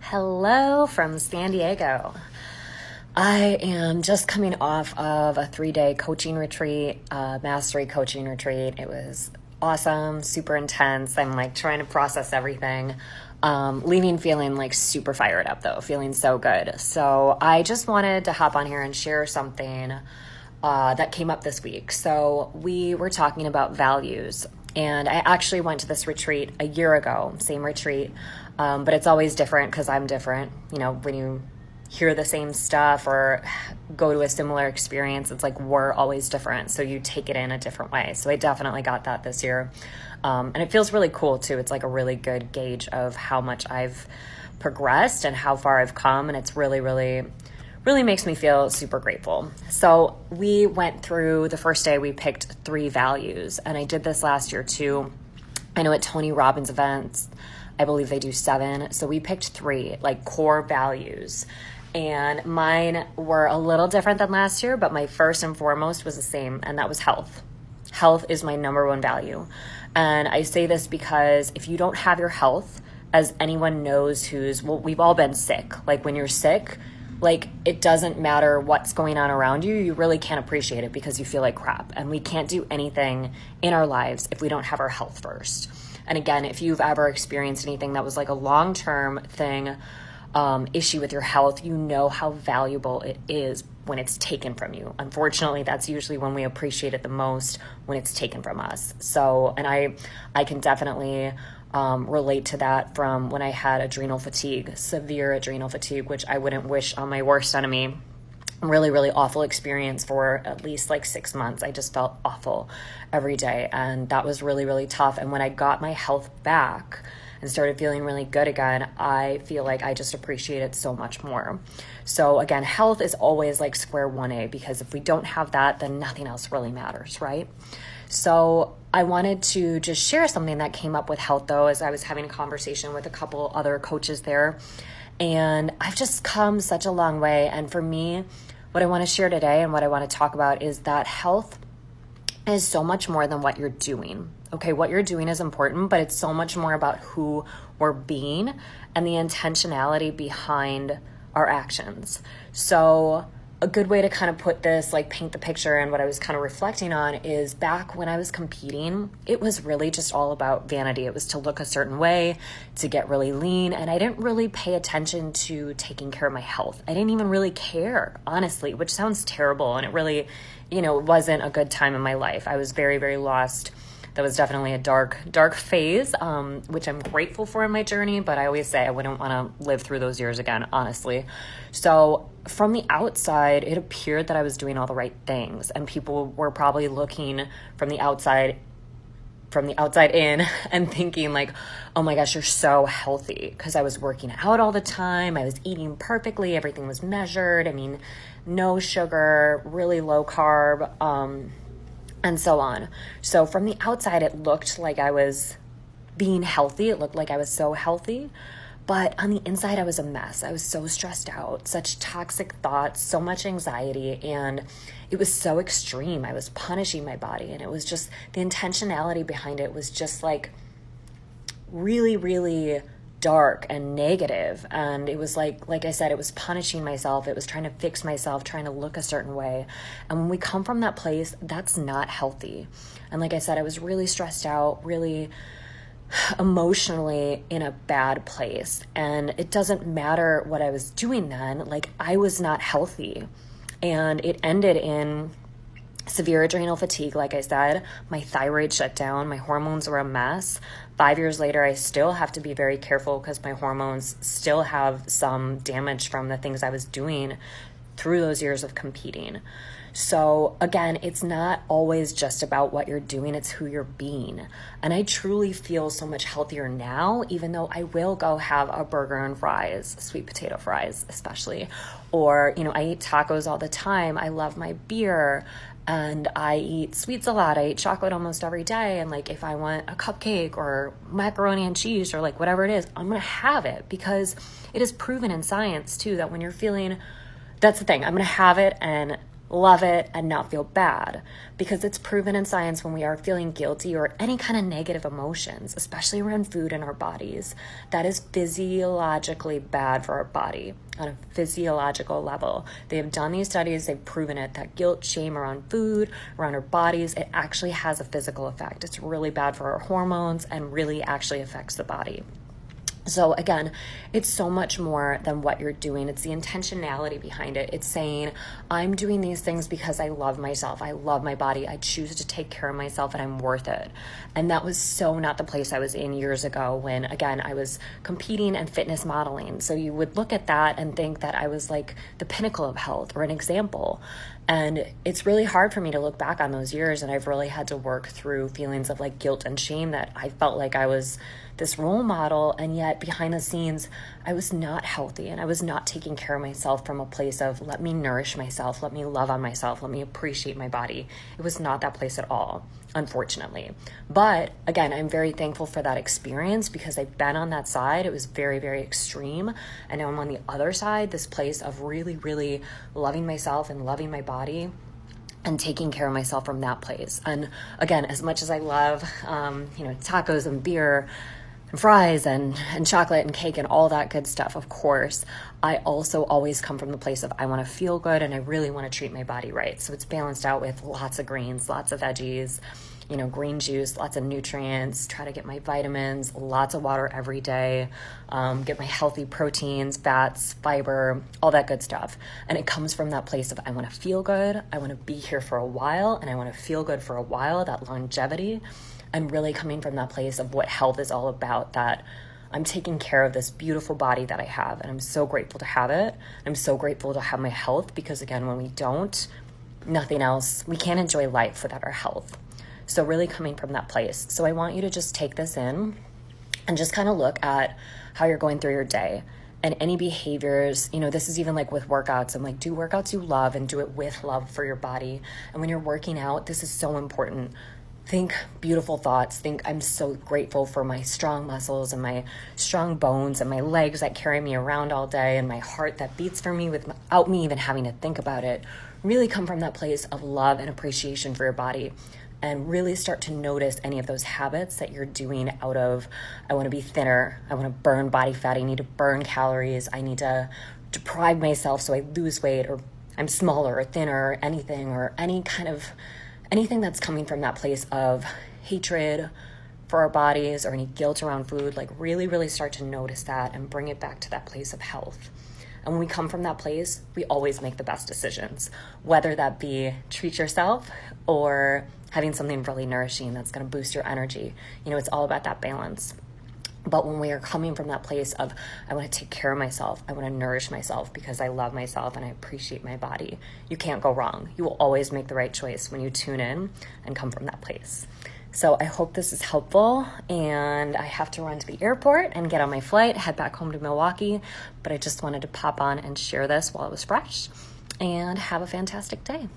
Hello from San Diego. I am just coming off of a 3-day coaching retreat, mastery coaching retreat. It was awesome, super intense. I'm like trying to process everything, leaving feeling like super fired up though, feeling so good. So I just wanted to hop on here and share something that came up this week. So we were talking about values, and I actually went to this retreat a year ago, same retreat, but it's always different because I'm different. You know, when you hear the same stuff or go to a similar experience, it's like we're always different. So you take it in a different way. So I definitely got that this year. And it feels really cool too. It's like a really good gauge of how much I've progressed and how far I've come. And it's really makes me feel super grateful. So we went through the first day, we picked 3 values, and I did this last year too. I know at Tony Robbins events, I believe they do 7. So we picked 3 like core values, and mine were a little different than last year, but my first and foremost was the same, and that was health. Health is my number 1 value. And I say this because if you don't have your health, as anyone knows we've all been sick. Like when you're sick, like it doesn't matter what's going on around you, you really can't appreciate it because you feel like crap. And we can't do anything in our lives if we don't have our health first. And again, if you've ever experienced anything that was like a long-term thing, issue with your health, you know how valuable it is when it's taken from you. Unfortunately, that's usually when we appreciate it the most, when it's taken from us. So, and I can definitely relate to that from when I had adrenal fatigue, severe adrenal fatigue, which I wouldn't wish on my worst enemy. Really awful experience for at least like 6 months. I just felt awful every day, and that was really tough. And when I got my health back and started feeling really good again, I feel like I just appreciate it so much more. So again, health is always like square 1A, because if we don't have that, then nothing else really matters, right? So I wanted to just share something that came up with health though, as I was having a conversation with a couple other coaches there. And I've just come such a long way. And for me, what I want to share today and what I want to talk about is that health is so much more than what you're doing. Okay, what you're doing is important, but it's so much more about who we're being and the intentionality behind our actions. So a good way to kind of put this, like paint the picture, and what I was kind of reflecting on is back when I was competing, it was really just all about vanity. It was to look a certain way, to get really lean, and I didn't really pay attention to taking care of my health. I didn't even really care, honestly, which sounds terrible, and it really, wasn't a good time in my life. I was very lost. That was definitely a dark phase, which I'm grateful for in my journey, but I always say I wouldn't want to live through those years again, honestly. So from the outside, it appeared that I was doing all the right things, and people were probably looking from the outside in and thinking like, oh my gosh, you're so healthy, because I was working out all the time. I was eating perfectly. Everything was measured. I mean, no sugar, really low carb, and so on. So from the outside, it looked like I was being healthy. It looked like I was so healthy. But on the inside, I was a mess. I was so stressed out, such toxic thoughts, so much anxiety, and it was so extreme. I was punishing my body, and it was just, the intentionality behind it was just like really dark and negative. And it was like I said, it was punishing myself. It was trying to fix myself, trying to look a certain way. And when we come from that place, that's not healthy. And like I said, I was really stressed out, really emotionally in a bad place. And it doesn't matter what I was doing then, like I was not healthy. And it ended in severe adrenal fatigue. Like I said, my thyroid shut down, my hormones were a mess. 5 years later, I still have to be very careful because my hormones still have some damage from the things I was doing through those years of competing. So again, it's not always just about what you're doing, it's who you're being. And I truly feel so much healthier now, even though I will go have a burger and fries, sweet potato fries especially. Or, I eat tacos all the time. I love my beer. And I eat sweets a lot. I eat chocolate almost every day. And like, if I want a cupcake or macaroni and cheese or like whatever it is, I'm going to have it, because it is proven in science too that when you're feeling, that's the thing, I'm going to have it and love it, and not feel bad. Because it's proven in science when we are feeling guilty or any kind of negative emotions, especially around food in our bodies, that is physiologically bad for our body on a physiological level. They have done these studies, they've proven it, that guilt, shame around food, around our bodies, it actually has a physical effect. It's really bad for our hormones and really actually affects the body. So again, it's so much more than what you're doing. It's the intentionality behind it. It's saying, I'm doing these things because I love myself. I love my body. I choose to take care of myself and I'm worth it. And that was so not the place I was in years ago when, again, I was competing and fitness modeling. So you would look at that and think that I was like the pinnacle of health or an example. And it's really hard for me to look back on those years. And I've really had to work through feelings of like guilt and shame that I felt like I was this role model, and yet behind the scenes, I was not healthy and I was not taking care of myself from a place of let me nourish myself, let me love on myself, let me appreciate my body. It was not that place at all, unfortunately. But again, I'm very thankful for that experience because I've been on that side. It was very, very extreme. And now I'm on the other side, this place of really, really loving myself and loving my body and taking care of myself from that place. And again, as much as I love, tacos and beer, and fries and chocolate and cake and all that good stuff, of course, I also always come from the place of I want to feel good and I really want to treat my body right. So it's balanced out with lots of greens, lots of veggies, green juice, lots of nutrients, try to get my vitamins, lots of water every day, get my healthy proteins, fats, fiber, all that good stuff. And it comes from that place of I want to feel good, I want to be here for a while, and I want to feel good for a while, that longevity. And really coming from that place of what health is all about, that I'm taking care of this beautiful body that I have. And I'm so grateful to have it. I'm so grateful to have my health because, again, when we don't, nothing else, we can't enjoy life without our health. So really coming from that place. So I want you to just take this in and just kind of look at how you're going through your day and any behaviors. This is even like with workouts. I'm like, do workouts you love and do it with love for your body. And when you're working out, this is so important. Think beautiful thoughts. Think I'm so grateful for my strong muscles and my strong bones and my legs that carry me around all day and my heart that beats for me without me even having to think about it. Really come from that place of love and appreciation for your body and really start to notice any of those habits that you're doing out of, I want to be thinner, I want to burn body fat, I need to burn calories, I need to deprive myself so I lose weight, or I'm smaller or thinner, or anything that's coming from that place of hatred for our bodies or any guilt around food. Like really, really start to notice that and bring it back to that place of health. And when we come from that place, we always make the best decisions, whether that be treat yourself or having something really nourishing that's going to boost your energy. It's all about that balance. But when we are coming from that place of, I want to take care of myself, I want to nourish myself because I love myself and I appreciate my body, you can't go wrong. You will always make the right choice when you tune in and come from that place. So I hope this is helpful, and I have to run to the airport and get on my flight, head back home to Milwaukee, but I just wanted to pop on and share this while it was fresh, and have a fantastic day.